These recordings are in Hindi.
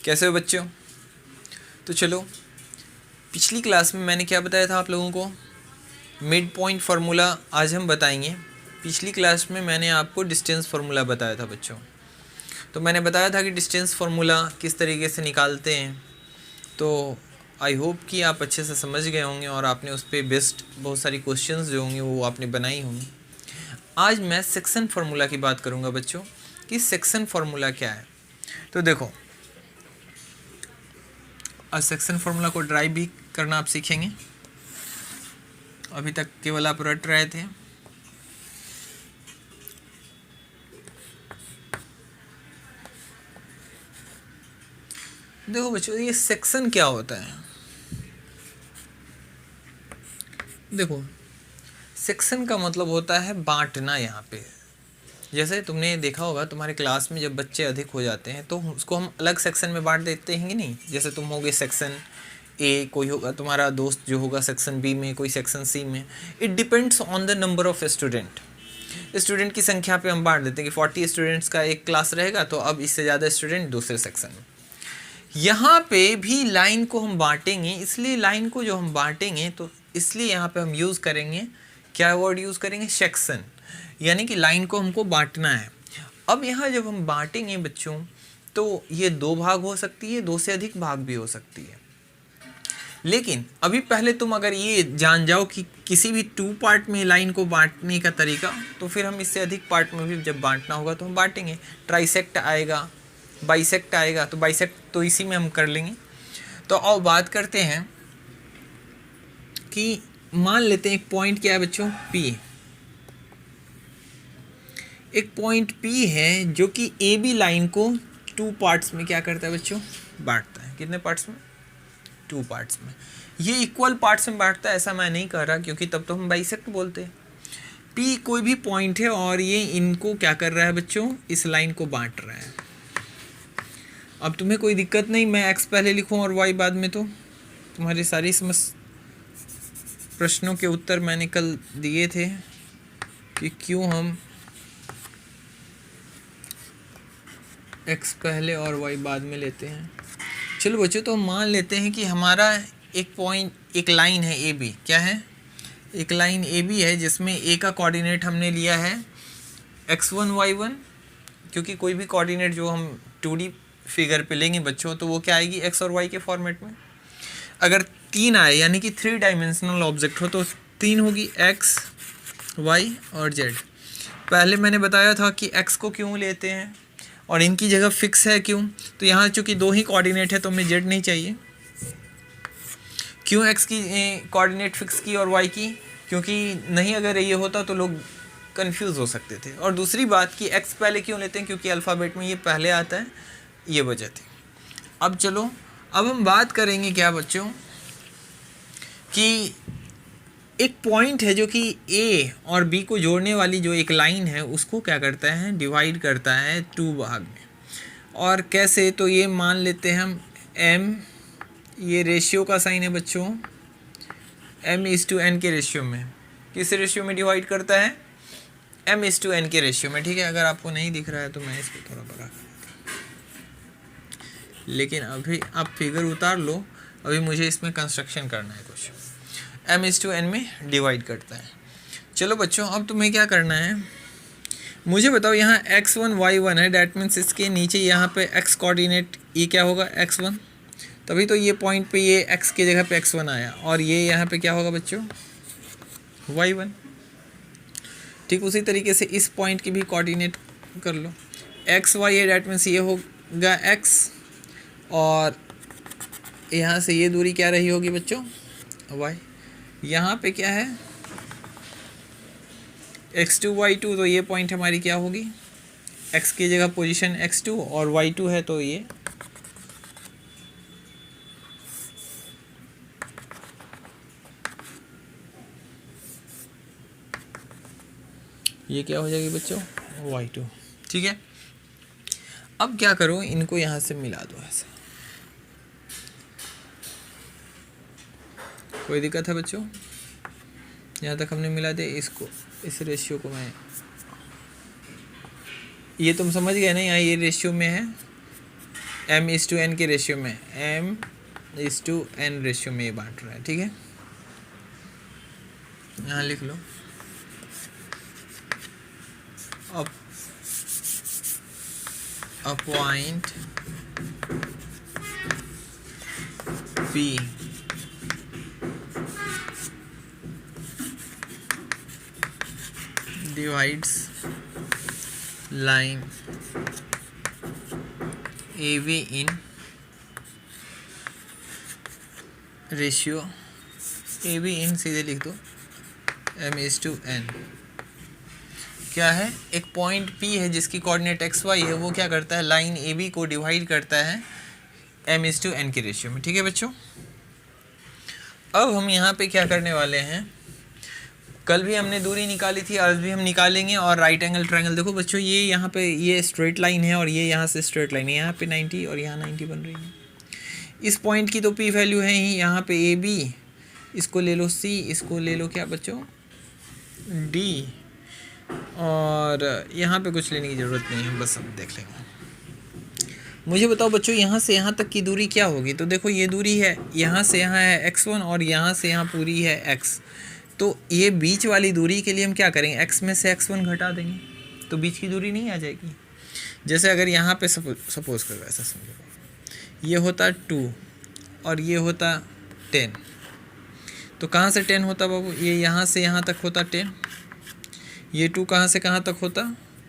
कैसे हो बच्चों? तो चलो, पिछली क्लास में मैंने क्या बताया था आप लोगों को? मिड पॉइंट फार्मूला आज हम बताएंगे। पिछली क्लास में मैंने आपको डिस्टेंस फार्मूला बताया था बच्चों। तो मैंने बताया था कि डिस्टेंस फार्मूला किस तरीके से निकालते हैं। तो आई होप कि आप अच्छे से समझ गए होंगे और आपने उस पर बेस्ड बहुत सारी क्वेश्चंस जो होंगे वो आपने बनाई होंगी। आज मैं सेक्शन फार्मूला की बात करूँगा बच्चों कि सेक्शन फार्मूला क्या है। तो देखो, आज सेक्शन फार्मूला को ड्राइव भी करना आप सीखेंगे। अभी तक केवल आप रट रहे थे। देखो बच्चों, ये सेक्शन क्या होता है? देखो, सेक्शन का मतलब होता है बांटना। यहाँ पे जैसे तुमने देखा होगा, तुम्हारे क्लास में जब बच्चे अधिक हो जाते हैं तो उसको हम अलग सेक्शन में बांट देते हैं कि नहीं। जैसे तुम होगे सेक्शन ए, कोई होगा तुम्हारा दोस्त जो होगा सेक्शन बी में, कोई सेक्शन सी में। It depends on the number of student की संख्या पे हम बांट देते हैं कि 40 स्टूडेंट्स का एक क्लास रहेगा, तो अब इससे ज़्यादा स्टूडेंट दूसरे सेक्शन में। यहाँ पे भी लाइन को हम बांटेंगे, इसलिए लाइन को जो हम बांटेंगे तो इसलिए यहाँ पे हम यूज़ करेंगे, क्या वर्ड यूज़ करेंगे? सेक्शन। यानी कि लाइन को हमको बांटना है। अब यहाँ जब हम बांटेंगे बच्चों, तो ये 2 भाग हो सकती है, 2 से अधिक भाग भी हो सकती है। लेकिन अभी पहले तुम अगर ये जान जाओ कि किसी भी 2 पार्ट में लाइन को बांटने का तरीका, तो फिर हम इससे अधिक पार्ट में भी जब बांटना होगा तो हम बांटेंगे। ट्राइसेक्ट आएगा, बाइसेक्ट आएगा, तो बाइसेक्ट तो इसी में हम कर लेंगे। तो आओ बात करते हैं कि मान लेते हैं एक पॉइंट क्या है बच्चों? P। एक पॉइंट P है जो कि ए बी लाइन को 2 पार्ट्स में क्या करता है बच्चों? बांटता है। कितने पार्ट्स में? 2 पार्ट्स में। ये इक्वल पार्ट्स में बांटता है ऐसा मैं नहीं कह रहा, क्योंकि तब तो हम बाइसेक्ट बोलते हैं। P कोई भी पॉइंट है और ये इनको क्या कर रहा है बच्चों? इस लाइन को बांट रहा है। अब तुम्हें कोई दिक्कत नहीं मैं x पहले लिखूं और y बाद में, तो तुम्हारी सारी प्रश्नों के उत्तर मैंने कल दिए थे कि क्यों हम x पहले और y बाद में लेते हैं। चलो बच्चों, तो मान लेते हैं कि हमारा एक लाइन है ए बी। क्या है? एक लाइन ए बी है जिसमें ए का कोऑर्डिनेट हमने लिया है x1 y1, क्योंकि कोई भी कोऑर्डिनेट जो हम 2D फिगर पे लेंगे बच्चों तो वो क्या आएगी? x और y के फॉर्मेट में। अगर 3 आए यानी कि 3 डायमेंशनल ऑब्जेक्ट हो तो 3 होगी x, y और z। पहले मैंने बताया था कि x को क्यों लेते हैं और इनकी जगह फिक्स है क्यों? तो यहाँ चूँकि 2 ही कोऑर्डिनेट है तो हमें z नहीं चाहिए। क्यों x की कोऑर्डिनेट फिक्स की और y की? क्योंकि नहीं अगर ये होता तो लोग कंफ्यूज हो सकते थे। और दूसरी बात कि x पहले क्यों लेते हैं? क्योंकि अल्फ़ाबेट में ये पहले आता है, ये वजह थी। अब चलो, अब हम बात करेंगे क्या बच्चों कि एक पॉइंट है जो कि A और B को जोड़ने वाली जो एक लाइन है उसको क्या करता है? डिवाइड करता है 2 भाग में। और कैसे? तो ये मान लेते हैं हम m, ये रेशियो का साइन है बच्चों, m/n के रेशियो में। किस रेशियो में डिवाइड करता है? m/n के रेशियो में। ठीक है, अगर आपको नहीं दिख रहा है तो मैं इसको थोड़ा बड़ा, लेकिन अभी आप फिगर उतार लो, अभी मुझे इसमें कंस्ट्रक्शन करना है कुछ। m/n में डिवाइड करता है। चलो बच्चों, अब तुम्हें क्या करना है मुझे बताओ। यहाँ x1 y1 है, डैट मीन्स इसके नीचे यहाँ पे x कोऑर्डिनेट ये क्या होगा? x1। तभी तो ये पॉइंट पे ये x की जगह पे x1 आया, और ये यहाँ पे क्या होगा बच्चों? y1। ठीक उसी तरीके से इस पॉइंट की भी कोऑर्डिनेट कर लो, x y है, डैट मीन्स ये होगा x, और यहाँ से ये दूरी क्या रही होगी बच्चों? y। यहाँ पे क्या है? x2 y2, तो ये पॉइंट हमारी क्या होगी? x की जगह पोजीशन x2 और y2 है, तो ये क्या हो जाएगी बच्चों? y2। ठीक है, अब क्या करो, इनको यहाँ से मिला दो ऐसे। कोई दिक्कत है बच्चों? यहाँ तक हमने मिला दे इसको, इस रेशियो को मैं, ये तुम समझ गए ना? यहाँ ये रेशियो में है m/n के रेशियो में, m/n रेशियो में ये बांट रहा है, ठीक है। यहाँ लिख लो a point P divides line AB in ratio AB in सीधे लिख दो m/n। क्या है, एक पॉइंट P है जिसकी कोऑर्डिनेट xy है, वो क्या करता है, लाइन AB को डिवाइड करता है m/n के रेशियो में, ठीक है बच्चों। अब हम यहाँ पे क्या करने वाले हैं, कल भी हमने दूरी निकाली थी, आज भी हम निकालेंगे। और राइट एंगल ट्रायंगल देखो बच्चों, ये यहाँ पे ये स्ट्रेट लाइन है और ये यहाँ से स्ट्रेट लाइन है, यहाँ पे 90 और यहाँ 90 बन रही है। इस पॉइंट की तो P वैल्यू है ही, यहाँ पे AB, इसको ले लो C, इसको ले लो क्या बच्चों D, और यहाँ पे कुछ लेने की ज़रूरत नहीं है, बस हम देख लेंगे। मुझे बताओ बच्चों यहाँ से यहाँ तक की दूरी क्या होगी, तो देखो ये दूरी है, यहाँ से यहाँ है x1 और यहाँ से यहाँ पूरी है x, तो ये बीच वाली दूरी के लिए हम क्या करेंगे, x में से x1 घटा देंगे तो बीच की दूरी नहीं आ जाएगी। जैसे अगर यहाँ पे सपोज करो ऐसा समझो, ये होता 2 और ये होता 10, तो कहाँ से 10 होता बाबू, ये यहाँ से यहाँ तक होता 10, ये 2 कहाँ से कहाँ तक होता,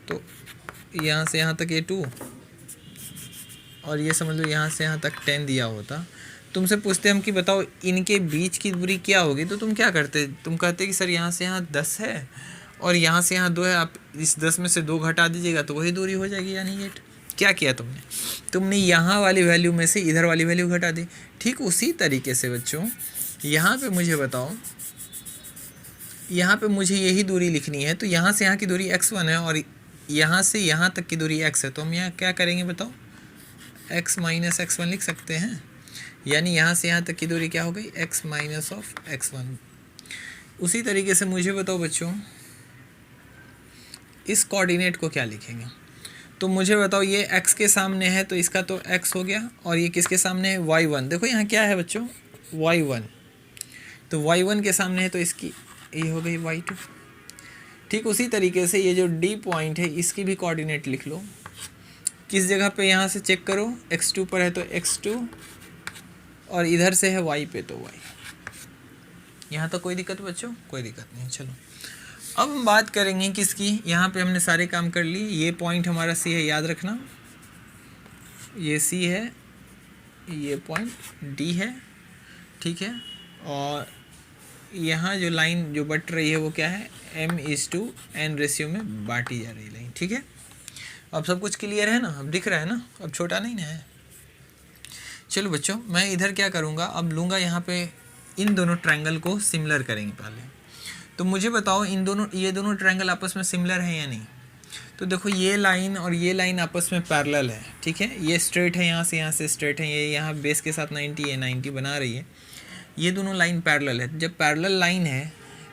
तो यहाँ से यहाँ तक ये 2, और ये समझ लो यहाँ से यहाँ तक 10 दिया होता। तुमसे पूछते हम कि बताओ इनके बीच की दूरी क्या होगी, तो तुम क्या करते, तुम कहते कि सर यहाँ से यहाँ 10 है और यहाँ से यहाँ 2 है, आप इस 10 में से 2 घटा दीजिएगा तो वही दूरी हो जाएगी, यानी ये क्या किया तुमने यहाँ वाली वैल्यू में से इधर वाली वैल्यू घटा दी। ठीक उसी तरीके से बच्चों यहाँ पे मुझे बताओ, यहाँ पे मुझे यही दूरी लिखनी है, तो यहाँ से यहाँ की दूरी x1 है और यहाँ से यहाँ तक की दूरी x है, तो हम यहाँ क्या करेंगे बताओ, x माइनस x1 लिख सकते हैं, यानी यहाँ से यहाँ तक की दूरी क्या हो गई, x माइनस ऑफ x1। उसी तरीके से मुझे बताओ बच्चों इस कोऑर्डिनेट को क्या लिखेंगे, तो मुझे बताओ ये x के सामने है तो इसका तो x हो गया, और ये किसके सामने है, y1। देखो यहाँ क्या है बच्चों, y1, तो y1 के सामने है तो इसकी ये हो गई y2। ठीक उसी तरीके से ये जो D पॉइंट है इसकी भी कोऑर्डिनेट लिख लो, किस जगह पे, यहाँ से चेक करो, x2 पर है तो x2 और इधर से है y पे तो y। यहाँ तो कोई दिक्कत बच्चों, कोई दिक्कत नहीं। चलो अब हम बात करेंगे किसकी, यहाँ पे हमने सारे काम कर लिए, ये पॉइंट हमारा C है, याद रखना ये C है, ये पॉइंट D है, ठीक है। और यहाँ जो लाइन जो बट रही है वो क्या है, m/n रेशियो में बांटी जा रही है लाइन, ठीक है। अब सब कुछ क्लियर है ना, अब दिख रहा है ना, अब छोटा नहीं ना है। चलो बच्चों मैं इधर क्या करूँगा, अब लूँगा यहाँ पे इन दोनों ट्रायंगल को सिमिलर करेंगे पहले। तो मुझे बताओ इन दोनों, ये दोनों ट्रायंगल आपस में सिमिलर हैं या नहीं, तो देखो ये लाइन और ये लाइन आपस में पैरेलल है, ठीक है। ये स्ट्रेट है, यहाँ से स्ट्रेट है, ये यहाँ बेस के साथ 90 है, 90 बना रही है, ये दोनों लाइन पैरेलल है। जब पैरेलल लाइन है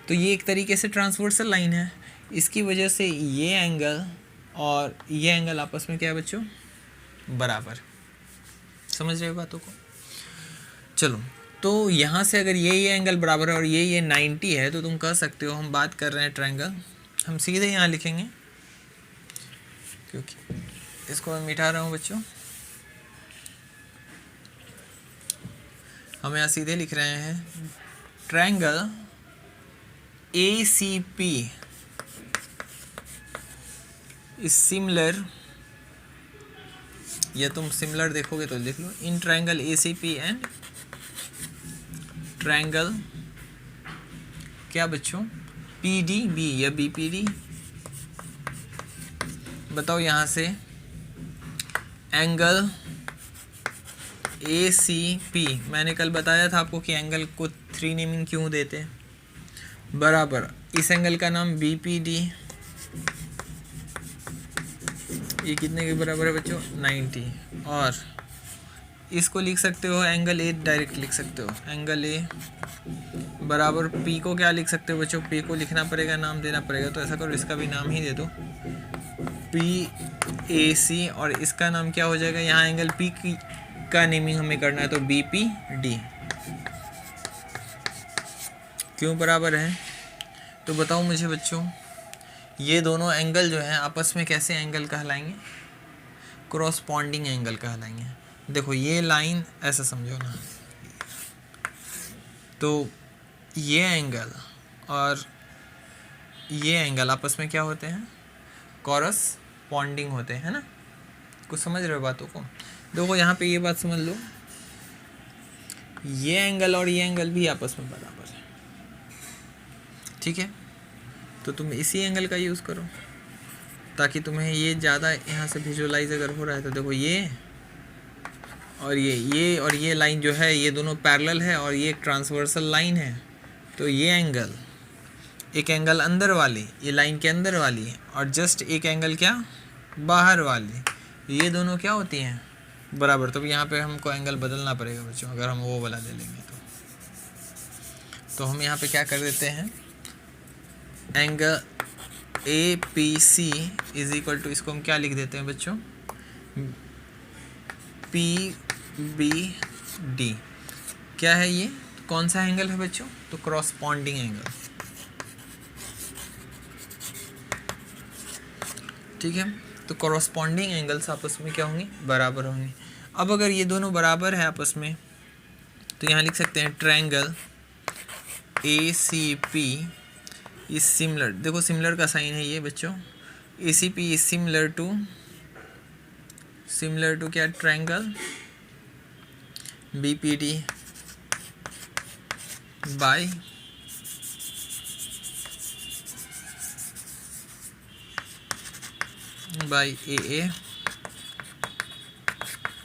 तो ये एक तरीके से ट्रांसवर्सल लाइन है, इसकी वजह से ये एंगल और ये एंगल आपस में क्या है बच्चों, बराबर। समझ रहे हो बातों को। चलो तो यहाँ से अगर ये एंगल बराबर है और ये 90 है तो तुम कह सकते हो हम बात कर रहे हैं ट्रायंगल, हम सीधे यहाँ लिखेंगे क्योंकि इसको मैं मिटा रहा हूँ बच्चों, हम यहाँ सीधे लिख रहे हैं ट्रायंगल ACP इज सिमिलर, या तुम सिमिलर देखोगे तो लिख लो in triangle ACP and triangle क्या बच्चों PDB या BPD। बताओ यहाँ से एंगल ACP, मैंने कल बताया था आपको कि एंगल को 3 नेमिंग क्यों देते हैं, बराबर इस एंगल का नाम BPD, ये कितने के बराबर है बच्चों 90, और इसको लिख सकते हो एंगल A डायरेक्ट लिख सकते हो, एंगल A बराबर P को क्या लिख सकते हो बच्चों, P को लिखना पड़ेगा, नाम देना पड़ेगा, तो ऐसा करो इसका भी नाम ही दे दो PAC और इसका नाम क्या हो जाएगा, यहाँ एंगल P का नेमिंग हमें करना है तो BPD। क्यों बराबर है, तो बताओ मुझे बच्चों, ये दोनों एंगल जो हैं आपस में कैसे एंगल कहलाएंगे, क्रॉसपॉन्डिंग एंगल कहलाएंगे। देखो ये लाइन ऐसा समझो ना, तो ये एंगल और ये एंगल आपस में क्या होते हैं, कॉरस्पॉन्डिंग होते हैं ना। कुछ समझ रहे हो बातों को। देखो यहाँ पे ये बात समझ लो, ये एंगल और ये एंगल भी आपस में बराबर है, ठीक है। तो तुम इसी एंगल का यूज़ करो ताकि तुम्हें ये ज़्यादा यहाँ से विजुअलाइज अगर हो रहा है तो देखो ये और ये लाइन जो है ये दोनों पैरेलल है और ये ट्रांसवर्सल लाइन है। तो ये एंगल, एक एंगल अंदर वाली, ये लाइन के अंदर वाली है, और जस्ट एक एंगल क्या बाहर वाली, ये दोनों क्या होती हैं बराबर। तो यहाँ पे हमको एंगल बदलना पड़ेगा बच्चों, अगर हम वो वाला ले लेंगे तो हम यहाँ पे क्या कर देते हैं, angle APC is equal to, इसको हम क्या लिख देते हैं बच्चों, PBD। क्या है ये, कौन सा एंगल है बच्चों, तो क्रॉसपॉन्डिंग एंगल, ठीक है। तो कॉरस्पॉन्डिंग एंगल्स आपस में क्या होंगे, बराबर होंगे। अब अगर ये दोनों बराबर है आपस में तो यहाँ लिख सकते हैं ट्रायंगल ACP इज सिमिलर, देखो सिमिलर का साइन है ये बच्चों, ACP इज सिमिलर टू क्या, triangle BPD by AA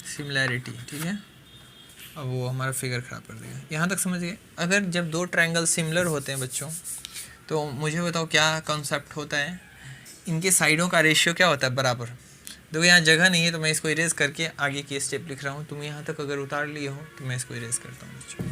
similarity, ठीक है। अब वो हमारा फिगर ख़राब कर देगा। यहाँ तक समझ गए। अगर जब दो ट्रायंगल सिमिलर होते हैं बच्चों तो मुझे बताओ क्या कॉन्सेप्ट होता है, इनके साइडों का रेशियो क्या होता है, बराबर। देखो यहाँ जगह नहीं है तो मैं इसको इरेज करके आगे की स्टेप लिख रहा हूँ। तुम यहाँ तक अगर उतार लिए हो तो मैं इसको इरेज करता हूँ बच्चों।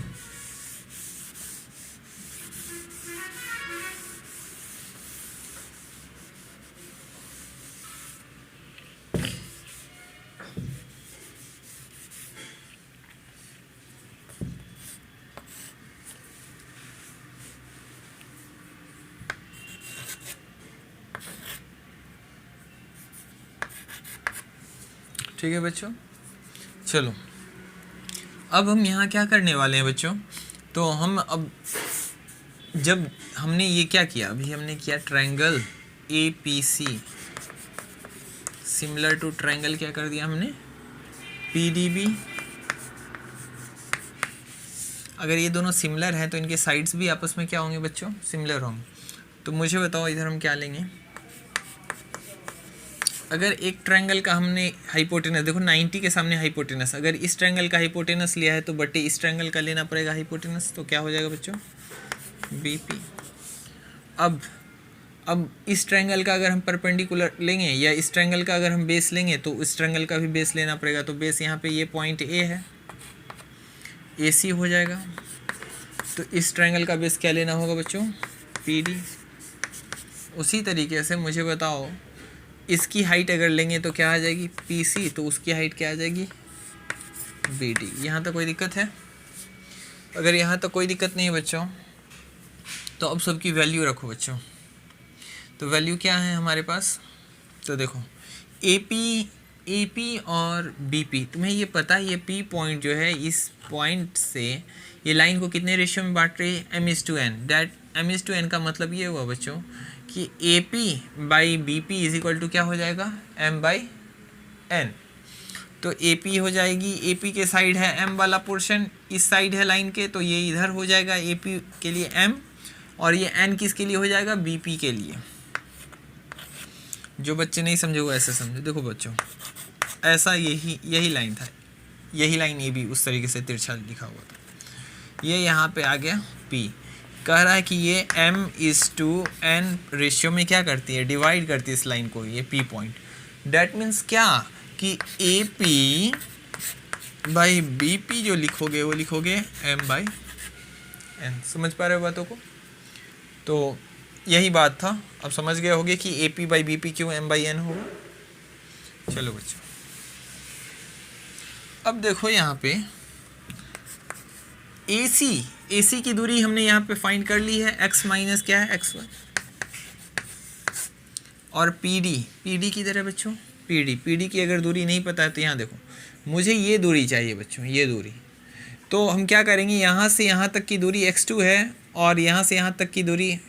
ठीक है बच्चों, चलो अब हम यहाँ क्या करने वाले हैं बच्चों, तो हम अब जब हमने ये क्या किया, अभी हमने किया triangle APC similar to triangle क्या कर दिया हमने PDB। अगर ये दोनों सिमिलर हैं तो इनके साइड्स भी आपस में क्या होंगे बच्चों, सिमिलर होंगे। तो मुझे बताओ इधर हम क्या लेंगे, अगर एक ट्रायंगल का हमने हाइपोटेनस, देखो 90 के सामने हाइपोटेनस, अगर इस ट्रायंगल का हाइपोटेनस लिया है तो बटे इस ट्रायंगल का लेना पड़ेगा हाइपोटेनस, तो क्या हो जाएगा बच्चों BP। अब इस ट्रायंगल का अगर हम परपेंडिकुलर लेंगे या इस ट्रायंगल का अगर हम बेस लेंगे तो इस ट्रायंगल का भी बेस लेना पड़ेगा। तो बेस यहाँ पे ये पॉइंट A है, AC हो जाएगा। तो इस ट्रायंगल का बेस क्या लेना होगा बच्चों, PD। उसी तरीके से मुझे बताओ इसकी हाइट अगर लेंगे तो क्या आ जाएगी PC, तो उसकी हाइट क्या आ जाएगी BD। यहाँ तक कोई दिक्कत है? अगर यहाँ तक कोई दिक्कत नहीं है बच्चों तो अब सबकी वैल्यू रखो बच्चों। तो वैल्यू क्या है हमारे पास, तो देखो AP और BP, तुम्हें ये पता है ये P पॉइंट जो है इस पॉइंट से ये लाइन को कितने रेशियो में बांट रही है, M/N। दैट M/N का मतलब ये हुआ बच्चों कि AP/BP इज इक्वल टू क्या हो जाएगा, M/N। तो AP हो जाएगी, AP के साइड है M वाला पोर्शन, इस साइड है लाइन के, तो ये इधर हो जाएगा AP के लिए M, और ये N किसके लिए हो जाएगा, BP के लिए। जो बच्चे नहीं समझे वो ऐसे समझो। देखो बच्चों ऐसा यही लाइन था, यही लाइन AB उस तरीके से तिरछा लिखा हुआ था। ये यहाँ पे आ गया P, कह रहा है कि ये M/N रेशियो में क्या करती है, डिवाइड करती है इस लाइन को, ये P पॉइंट। डैट मीन्स क्या कि AP/BP जो लिखोगे वो लिखोगे M/N। समझ पा रहे हो बातों को? तो यही बात था, अब समझ गए होगे कि AP/BP क्यों M/N होगा। चलो बच्चों, अब देखो यहाँ पे AC की दूरी हमने यहाँ पे फाइंड कर ली है, x माइनस क्या है x1, और PD किधर है बच्चों, PD की अगर दूरी नहीं पता है तो यहाँ देखो, मुझे ये दूरी चाहिए बच्चों, ये दूरी। तो हम क्या करेंगे, यहाँ से यहाँ तक की दूरी x2 है, और यहाँ से यहाँ तक की दूरी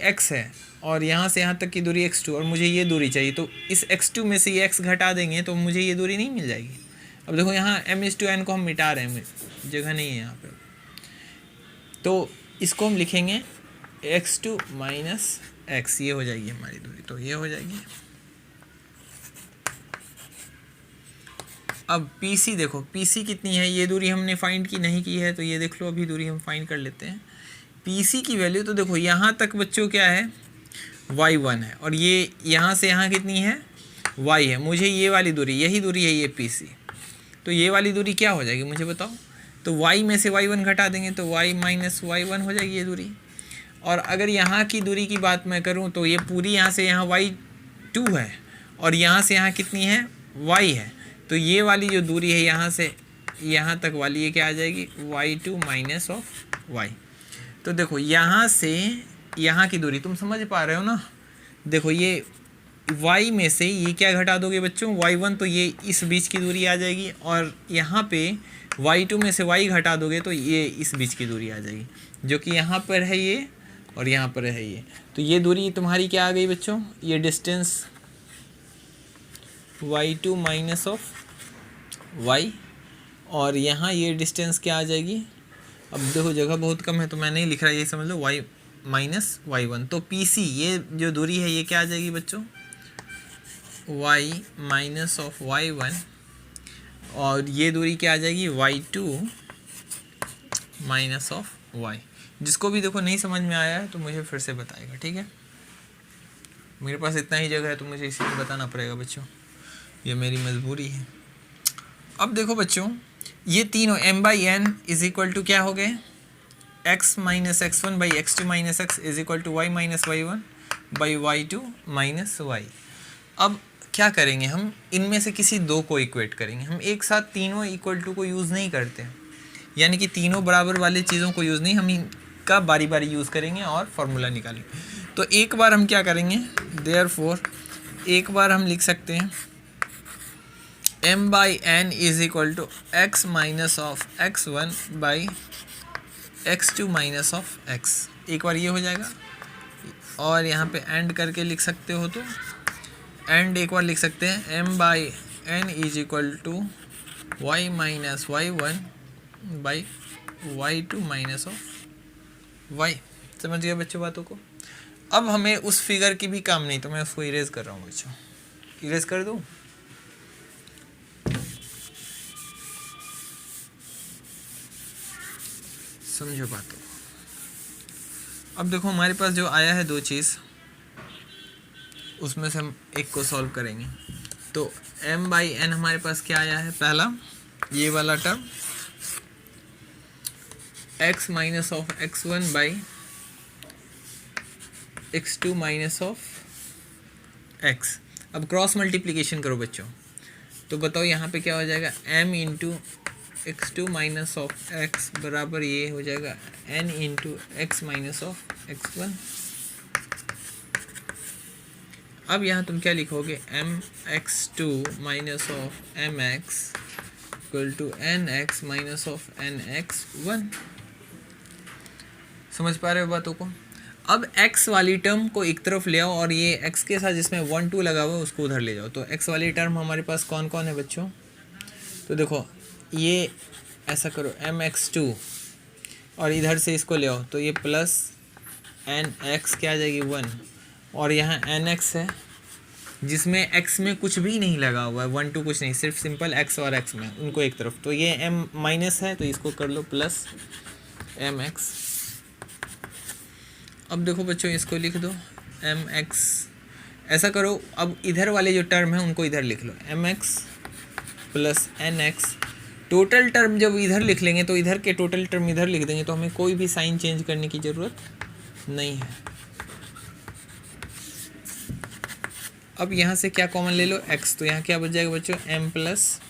x है, और यहाँ से यहाँ तक की दूरी x2, और मुझे ये दूरी चाहिए। तो इस x2 में से ये x घटा देंगे तो मुझे ये दूरी नहीं मिल जाएगी। अब देखो यहाँ m/n को हम मिटा रहे हैं, जगह नहीं है यहाँ पे, तो इसको हम लिखेंगे x2 माइनस x, ये हो जाएगी हमारी दूरी, तो ये हो जाएगी। अब PC देखो, PC कितनी है, ये दूरी हमने फाइंड की नहीं की है, तो ये देख लो, अभी दूरी हम फाइंड कर लेते हैं। PC की वैल्यू तो देखो यहाँ तक बच्चों क्या है, y1 है, और ये यहाँ से यहाँ कितनी है, y है। मुझे ये वाली दूरी, यही दूरी है ये PC, तो ये वाली दूरी क्या हो जाएगी मुझे बताओ। तो y में से y1 घटा देंगे तो y माइनस y1 हो जाएगी ये दूरी। और अगर यहाँ की दूरी की बात मैं करूँ तो ये पूरी यहाँ से यहाँ y2 है, और यहाँ से यहाँ कितनी है, y है। तो ये वाली जो दूरी है यहाँ से यहाँ तक वाली, ये क्या आ जाएगी, y2 माइनस ऑफ y। तो देखो यहाँ से यहाँ की दूरी तुम समझ पा रहे हो ना। देखो ये y में से ये क्या घटा दोगे बच्चों, y1, तो ये इस बीच की दूरी आ जाएगी, और यहाँ पे y2 में से y घटा दोगे तो ये इस बीच की दूरी आ जाएगी, जो कि यहाँ पर है ये, और यहाँ पर है ये। तो ये दूरी तुम्हारी क्या आ गई बच्चों, ये distance y2 minus of y, और यहाँ ये डिस्टेंस क्या आ जाएगी। अब देखो जगह बहुत कम है तो मैं नहीं लिख रहा, ये समझ लो y माइनस y1। तो PC ये जो दूरी है ये क्या आ जाएगी बच्चों, y माइनस ऑफ y1, और ये दूरी क्या आ जाएगी, y2 माइनस ऑफ y। जिसको भी देखो नहीं समझ में आया है तो मुझे फिर से बताएगा, ठीक है। मेरे पास इतना ही जगह है तो मुझे इसी को बताना पड़ेगा बच्चों, ये मेरी मजबूरी है। अब देखो बच्चों, ये तीनों m/n इज इक्वल टू क्या हो गए, x minus x1 by x2 minus x is equal to y minus y1 by y2 minus y। अब क्या करेंगे, हम इनमें से किसी दो को इक्वेट करेंगे। हम एक साथ तीनों इक्वल टू को यूज़ नहीं करते, यानी कि तीनों बराबर वाले चीज़ों को यूज़ नहीं, हम इनका बारी बारी यूज़ करेंगे और फार्मूला निकालेंगे। तो एक बार हम क्या करेंगे, देयरफॉर एक बार हम लिख सकते हैं m/n is equal to x minus of x1 by x2 minus of x। एक बार ये हो जाएगा, और यहाँ पे एंड करके लिख सकते हो, तो एंड एक बार लिख सकते हैं m/n is equal to y minus y1 by y2 minus of y। समझ गए बच्चों बातों को। अब हमें उस फिगर की भी काम नहीं, तो मैं उसको इरेज कर रहा हूँ बच्चों, इरेज कर दूँ। समझो बातों। अब देखो हमारे पास जो आया है दो चीज़, उसमें से हम एक को सॉल्व करेंगे। तो m/n हमारे पास क्या आया है, पहला ये वाला term x minus of x1 by x2 minus of x। अब क्रॉस मल्टीप्लिकेशन करो बच्चों, तो बताओ यहाँ पे क्या हो जाएगा, m into x2 minus of x बराबर ये हो जाएगा n into x minus of x1। अब यहाँ तुम क्या लिखोगे, mx2 minus of mx equal to nx minus of nx1। समझ पा रहे हो बातों को। अब x वाली टर्म को एक तरफ ले आओ, और ये x के साथ जिसमें 1 2 लगा हुआ है उसको उधर ले जाओ। तो x वाली टर्म हमारे पास कौन कौन है बच्चों, तो देखो ये ऐसा करो mx2, और इधर से इसको ले आओ, तो ये प्लस nx क्या आ जाएगी 1, और यहाँ nx है जिसमें x में कुछ भी नहीं लगा हुआ है, 1 2 कुछ नहीं, सिर्फ सिंपल x और x में, उनको एक तरफ। तो ये m माइनस है तो इसको कर लो प्लस mx। अब देखो बच्चों इसको लिख दो mx, ऐसा करो। अब इधर वाले जो टर्म है उनको इधर लिख लो, mx plus nx। Total term जब इधर लिख लेंगे तो इधर के टोटल टर्म इधर लिख देंगे, तो हमें कोई भी साइन चेंज करने की ज़रूरत नहीं है। अब यहाँ से क्या कॉमन ले लो, x, तो यहाँ क्या बच जाएगा बच्चों, m प्लस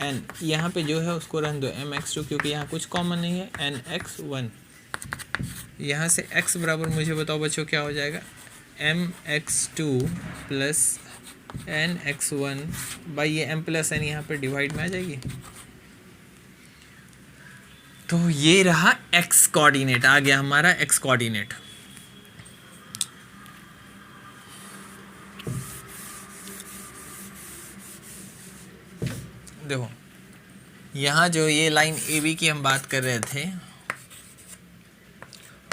n, यहाँ पे जो है उसको रहने दो mx2 क्योंकि यहाँ कुछ कॉमन नहीं है, nx1। यहाँ से x बराबर मुझे बताओ बच्चों क्या हो जाएगा, mx2 प्लस nx1 बाई ये m प्लस n यहाँ पे डिवाइड में आ जाएगी। तो ये रहा x कोऑर्डिनेट, आ गया हमारा x कोऑर्डिनेट। देखो यहाँ जो ये लाइन ए बी की हम बात कर रहे थे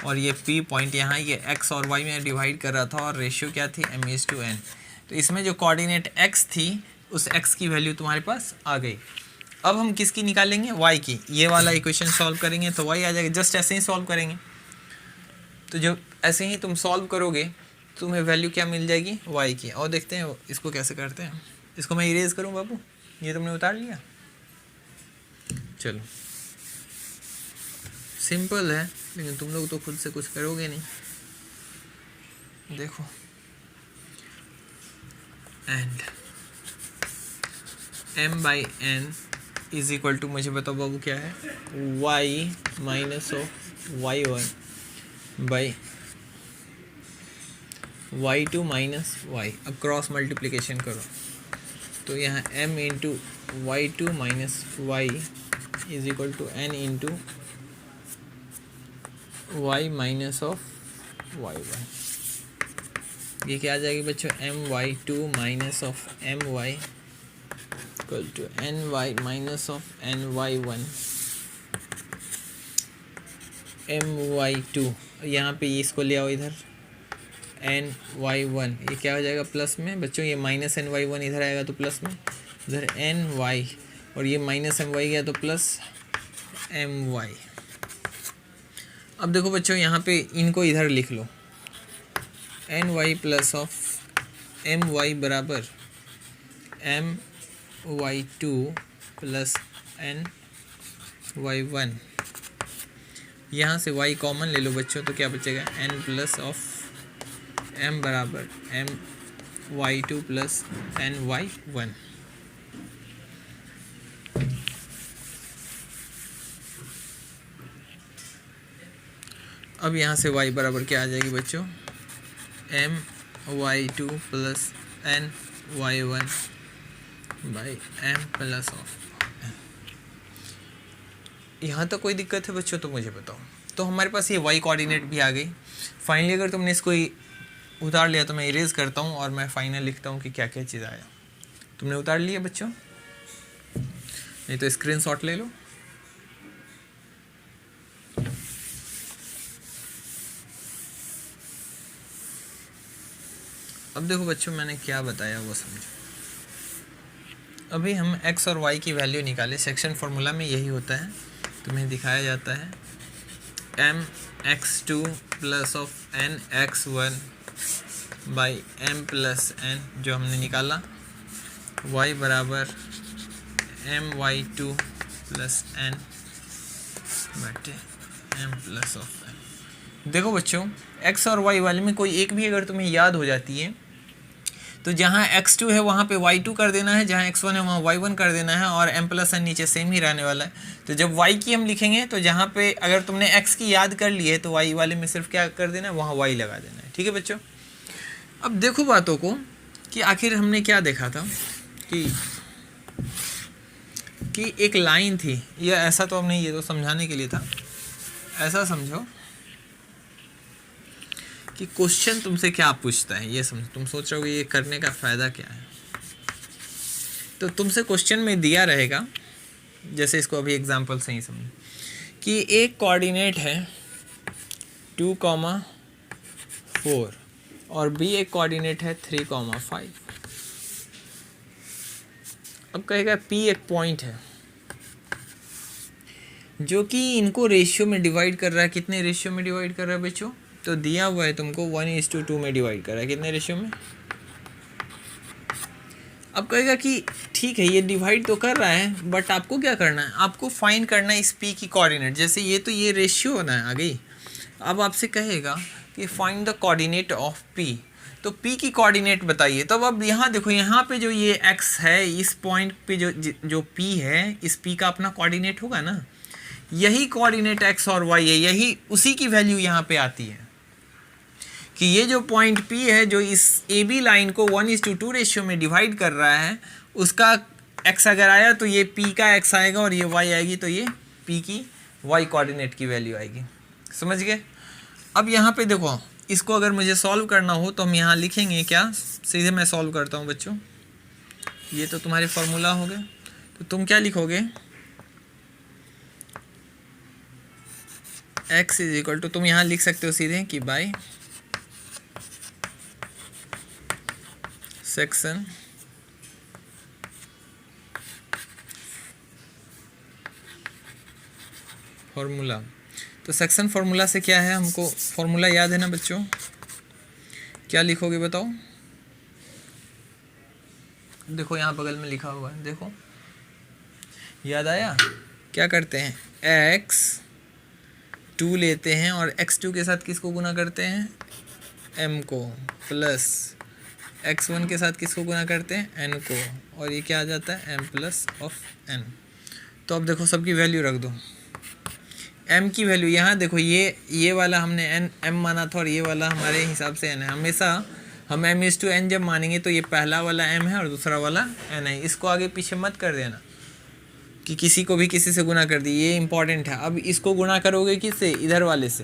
और ये P पॉइंट यहाँ ये x और y में डिवाइड कर रहा था और रेशियो क्या थी, m:n। तो इसमें जो कोऑर्डिनेट x थी उस x की वैल्यू तुम्हारे पास आ गई। अब हम किसकी निकालेंगे, y की। ये वाला इक्वेशन सॉल्व करेंगे तो y आ जाएगा, जस्ट ऐसे ही सॉल्व करेंगे। तो जब ऐसे ही तुम सॉल्व करोगे तुम्हें वैल्यू क्या मिल जाएगी, y की। और देखते हैं इसको कैसे करते हैं। इसको मैं इरेज करूँ बाबू, ये तुमने उतार लिया, चलो सिंपल है, लेकिन तुम लोग तो खुद से कुछ करोगे नहीं। देखो and m/n is equal to, मुझे बताओ बाबू क्या है, y minus of y1 by y2 minus y। अब क्रॉस मल्टीप्लिकेशन करो तो यहाँ m into y2 minus y is equal to n into y minus of y1। ये क्या आ जाएगी बच्चों, my2 minus of my equal to ny minus of ny1 my2। यहाँ पे इसको ले आओ इधर, ny1, ये क्या हो जाएगा प्लस में बच्चों, ये माइनस ny1 इधर आएगा तो प्लस में, इधर ny और ये माइनस my गया तो प्लस my। अब देखो बच्चों यहाँ पे इनको इधर लिख लो, ny प्लस ऑफ my बराबर my2 प्लस ny1। यहाँ से y कॉमन ले लो बच्चों तो क्या बचेगा, n प्लस ऑफ m बराबर my2 प्लस ny1। अब यहाँ से y बराबर क्या आ जाएगी बच्चों, my2 plus ny1 by m plus of. यहाँ तक कोई दिक्कत है बच्चों तो मुझे बताओ। तो हमारे पास ये y कोऑर्डिनेट भी आ गई। फाइनली अगर तुमने इसको उतार लिया तो मैं इरेज करता हूँ और मैं फाइनल लिखता हूँ कि क्या क्या चीज़ आया। तुमने उतार लिया बच्चों, नहीं तो स्क्रीनशॉट ले लो। अब देखो बच्चों मैंने क्या बताया वो समझो। अभी हम x और y की वैल्यू निकाले, सेक्शन फार्मूला में यही होता है, तुम्हें दिखाया जाता है mx2 plus of nx1 by m plus n जो हमने निकाला, y बराबर my2 प्लस n बटे m प्लस ऑफ n। देखो बच्चों x और y वाले में कोई एक भी अगर तुम्हें याद हो जाती है तो जहाँ x2 है वहाँ पे y2 कर देना है, जहाँ x1 है वहाँ y1 कर देना है और m प्लस n नीचे सेम ही रहने वाला है। तो जब y की हम लिखेंगे तो जहाँ पे अगर तुमने x की याद कर ली है तो y वाले में सिर्फ क्या कर देना है, वहाँ y लगा देना है। ठीक है बच्चों। अब देखो बातों को कि आखिर हमने क्या देखा था कि एक लाइन थी, या ऐसा तो हमने ये तो समझाने के लिए था, ऐसा समझो कि क्वेश्चन तुमसे क्या पूछता है ये समझो। तुम सोच रहे हो ये करने का फ़ायदा क्या है। तो तुमसे क्वेश्चन में दिया रहेगा, जैसे इसको अभी एग्जांपल से ही समझो कि एक कोऑर्डिनेट है 2,4 और बी एक कोऑर्डिनेट है 3,5। अब कहेगा पी एक पॉइंट है जो कि इनको रेशियो में डिवाइड कर रहा है। कितने रेशियो में डिवाइड कर रहा है बच्चों, तो दिया हुआ है तुमको 1:2 में डिवाइड कर रहा है। कितने रेशियो में। अब कहेगा कि ठीक है ये डिवाइड तो कर रहा है, बट आपको क्या करना है, आपको फाइंड करना है इस पी की कोऑर्डिनेट। जैसे ये तो ये रेशियो होना है आ गई। अब आपसे कहेगा कि find the coordinate of P. तो P की कोऑर्डिनेट बताइए। तो अब यहाँ देखो, यहाँ पे जो ये x है, इस पॉइंट पे जो P है, इस P का अपना कोऑर्डिनेट होगा ना, यही कोऑर्डिनेट x और y है, यही उसी की वैल्यू यहाँ पे आती है कि ये जो पॉइंट P है जो इस AB लाइन को 1:2 रेशियो में डिवाइड कर रहा है, उसका x अगर आया तो ये P का x आएगा और ये y आएगी, तो ये P की y कोऑर्डिनेट की वैल्यू आएगी। समझ गए? अब यहाँ पे देखो, इसको अगर मुझे सॉल्व करना हो तो हम यहाँ लिखेंगे क्या, सीधे मैं सॉल्व करता हूँ बच्चों। ये तो तुम्हारे फॉर्मूला हो गए, तो तुम क्या लिखोगे, x इज इक्वल टू, तुम यहाँ लिख सकते हो सीधे कि बाय सेक्शन फॉर्मूला। तो सेक्शन फार्मूला से क्या है, हमको फार्मूला याद है ना बच्चों, क्या लिखोगे बताओ। देखो यहाँ बगल में लिखा हुआ है, देखो याद आया। क्या करते हैं, x2 लेते हैं और x2 के साथ किसको गुना करते हैं, m को, प्लस x1 के साथ किसको गुना करते हैं, n को, और ये क्या आ जाता है, m प्लस ऑफ n। तो अब देखो सबकी वैल्यू रख दो। m की वैल्यू यहाँ देखो, ये वाला हमने m माना था और ये वाला हमारे हिसाब से n है। हमेशा हम m/n जब मानेंगे तो ये पहला वाला m है और दूसरा वाला n है। इसको आगे पीछे मत कर देना कि किसी को भी किसी से गुना कर दी, ये इंपॉर्टेंट है। अब इसको गुना करोगे किससे, इधर वाले से,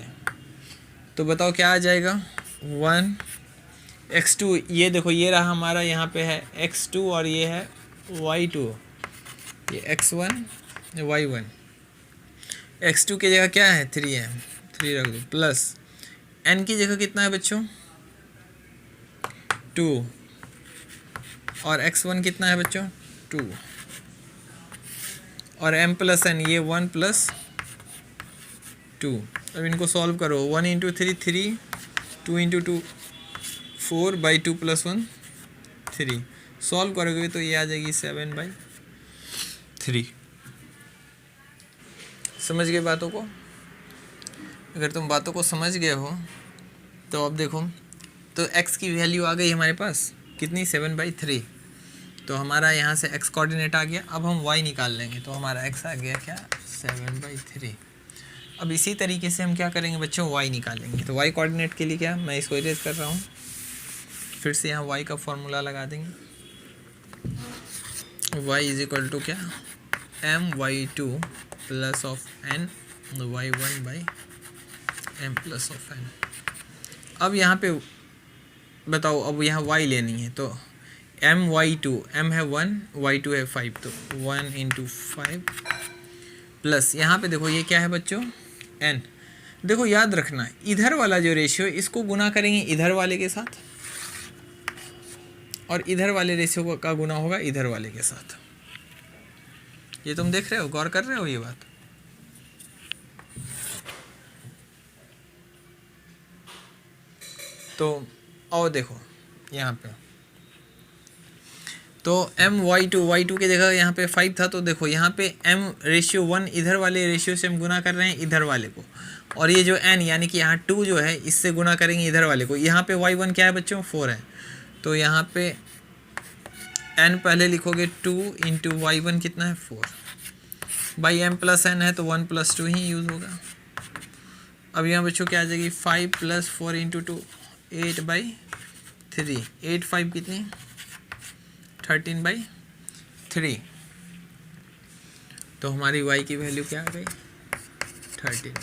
तो बताओ क्या आ जाएगा, 1 x2, ये देखो ये रहा हमारा, यहाँ पे है x2 और ये है y2, ये x1 y1। x2 की जगह क्या है, 3 है, 3 रख दो, प्लस n की जगह कितना है बच्चों, 2, और x1 कितना है बच्चों, 2, और m प्लस n, ये 1 प्लस 2। अब इनको सॉल्व करो, 1 into 3 3, 2 into 2 4, by 2 plus 1 3। Solve करोगे तो ये आ जाएगी 7/3। समझ गए बातों को? अगर तुम बातों को समझ गए हो तो अब देखो, तो x की वैल्यू आ गई हमारे पास कितनी, 7/3। तो हमारा यहाँ से x कोऑर्डिनेट आ गया। अब हम y निकाल लेंगे, तो हमारा x आ गया क्या, 7/3। अब इसी तरीके से हम क्या करेंगे बच्चों, y निकालेंगे। तो y कोऑर्डिनेट के लिए क्या, मैं इसको इरेज कर रहा हूँ, फिर से यहाँ y का फॉर्मूला लगा देंगे। y इज इक्वल टू क्या, my2 plus of n y1 by m plus of n। अब यहाँ पे बताओ, अब यहाँ y लेनी है, तो my2, m है 1, y2 है 5, तो 1 इंटू 5 प्लस यहाँ पे देखो ये क्या है बच्चों, n। देखो याद रखना, इधर वाला जो रेशियो, इसको गुना करेंगे इधर वाले के साथ, और इधर वाले रेशियो का गुना होगा इधर वाले के साथ। ये तुम देख रहे हो, गौर कर रहे हो ये बात। तो और देखो यहाँ पे, तो my2 की जगह यहाँ पे 5 था, तो देखो यहाँ पे m/1 इधर वाले रेशियो से हम गुना कर रहे हैं इधर वाले को, और ये जो n यानी कि यहाँ 2 जो है इससे गुना करेंगे इधर वाले को। यहाँ पे y1 क्या है बच्चों, 4 है, तो यहाँ पे n पहले लिखोगे 2 इंटू y1 कितना है, 4 बाई m प्लस n है, तो 1 प्लस 2 ही यूज़ होगा। अब यहाँ बच्चों क्या आ जाएगी, 5 प्लस 4 इंटू 2 8/3, 8 5 कितनी, 13/3। तो हमारी y की वैल्यू क्या आ गई, 13/3।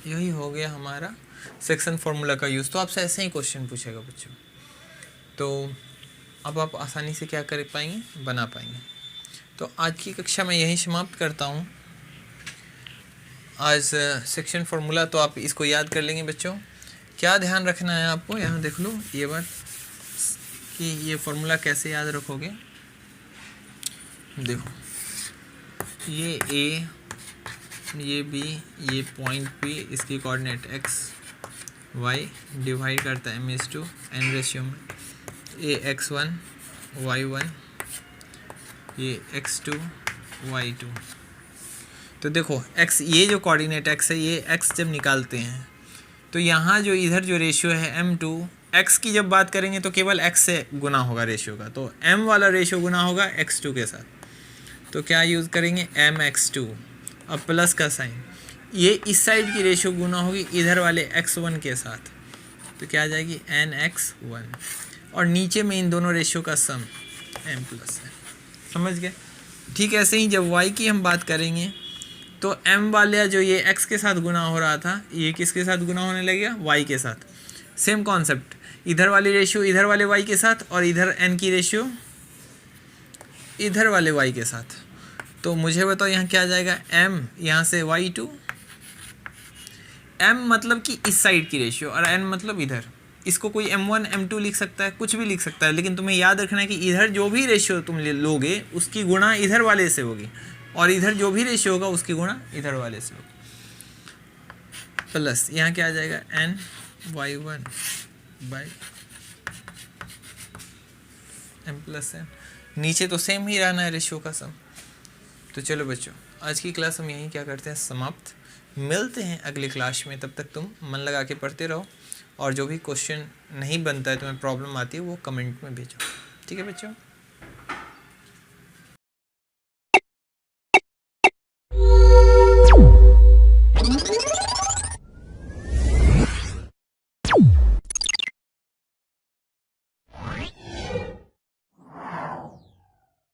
यही हो गया हमारा सेक्शन फार्मूला का यूज़। तो आपसे ऐसे ही क्वेश्चन पूछेगा बच्चों, तो अब आप आसानी से क्या कर पाएंगे, बना पाएंगे। तो आज की कक्षा मैं यहीं समाप्त करता हूँ। आज सेक्शन फार्मूला तो आप इसको याद कर लेंगे बच्चों। क्या ध्यान रखना है आपको, यहाँ देख लो ये बात कि ये फार्मूला कैसे याद रखोगे। देखो ये a, ये b, ये पॉइंट p, इसकी कोऑर्डिनेट x y डिवाइड करता है m/n रेशियो में, ये x1 y1, ये x2 y2। तो देखो x, ये जो कोऑर्डिनेट x है, ये x जब निकालते हैं तो यहाँ जो इधर जो रेशियो है m2 x की जब बात करेंगे तो केवल x से गुना होगा रेशियो का, तो m वाला रेशियो गुना होगा x2 के साथ। तो क्या यूज़ करेंगे, mx2 अब प्लस का साइन, ये इस साइड की रेशियो गुना होगी इधर वाले x1 के साथ, तो क्या आ जाएगी nx1, और नीचे में इन दोनों रेशियो का सम m प्लस है। समझ गए। ठीक ऐसे ही जब y की हम बात करेंगे तो m वाले जो ये x के साथ गुना हो रहा था, ये किसके साथ गुना होने लगेगा, y के साथ। सेम कॉन्सेप्ट, इधर वाली रेशियो इधर वाले y के साथ, और इधर n की रेशियो इधर वाले y के साथ। तो मुझे बताओ यहाँ क्या आ जाएगा, m यहाँ से y2, m मतलब कि इस साइड की रेशियो और n मतलब इधर। इसको कोई m1 m2 लिख सकता है, कुछ भी लिख सकता है, लेकिन तुम्हें याद रखना है कि इधर जो भी रेशियो तुम लोगे उसकी गुणा इधर वाले से होगी, और इधर जो भी रेशियो होगा उसकी गुणा इधर वाले से होगी। प्लस यहाँ क्या आ जाएगा, n y1 by m plus n, नीचे तो सेम ही रहना है रेशियो का सम। तो चलो बच्चों, आज की क्लास हम यहीं क्या करते हैं, समाप्त। मिलते हैं अगले क्लास में, तब तक तुम मन लगा के पढ़ते रहो, और जो भी क्वेश्चन नहीं बनता है, तुम्हें प्रॉब्लम आती है, वो कमेंट में भेजो। ठीक है बच्चों।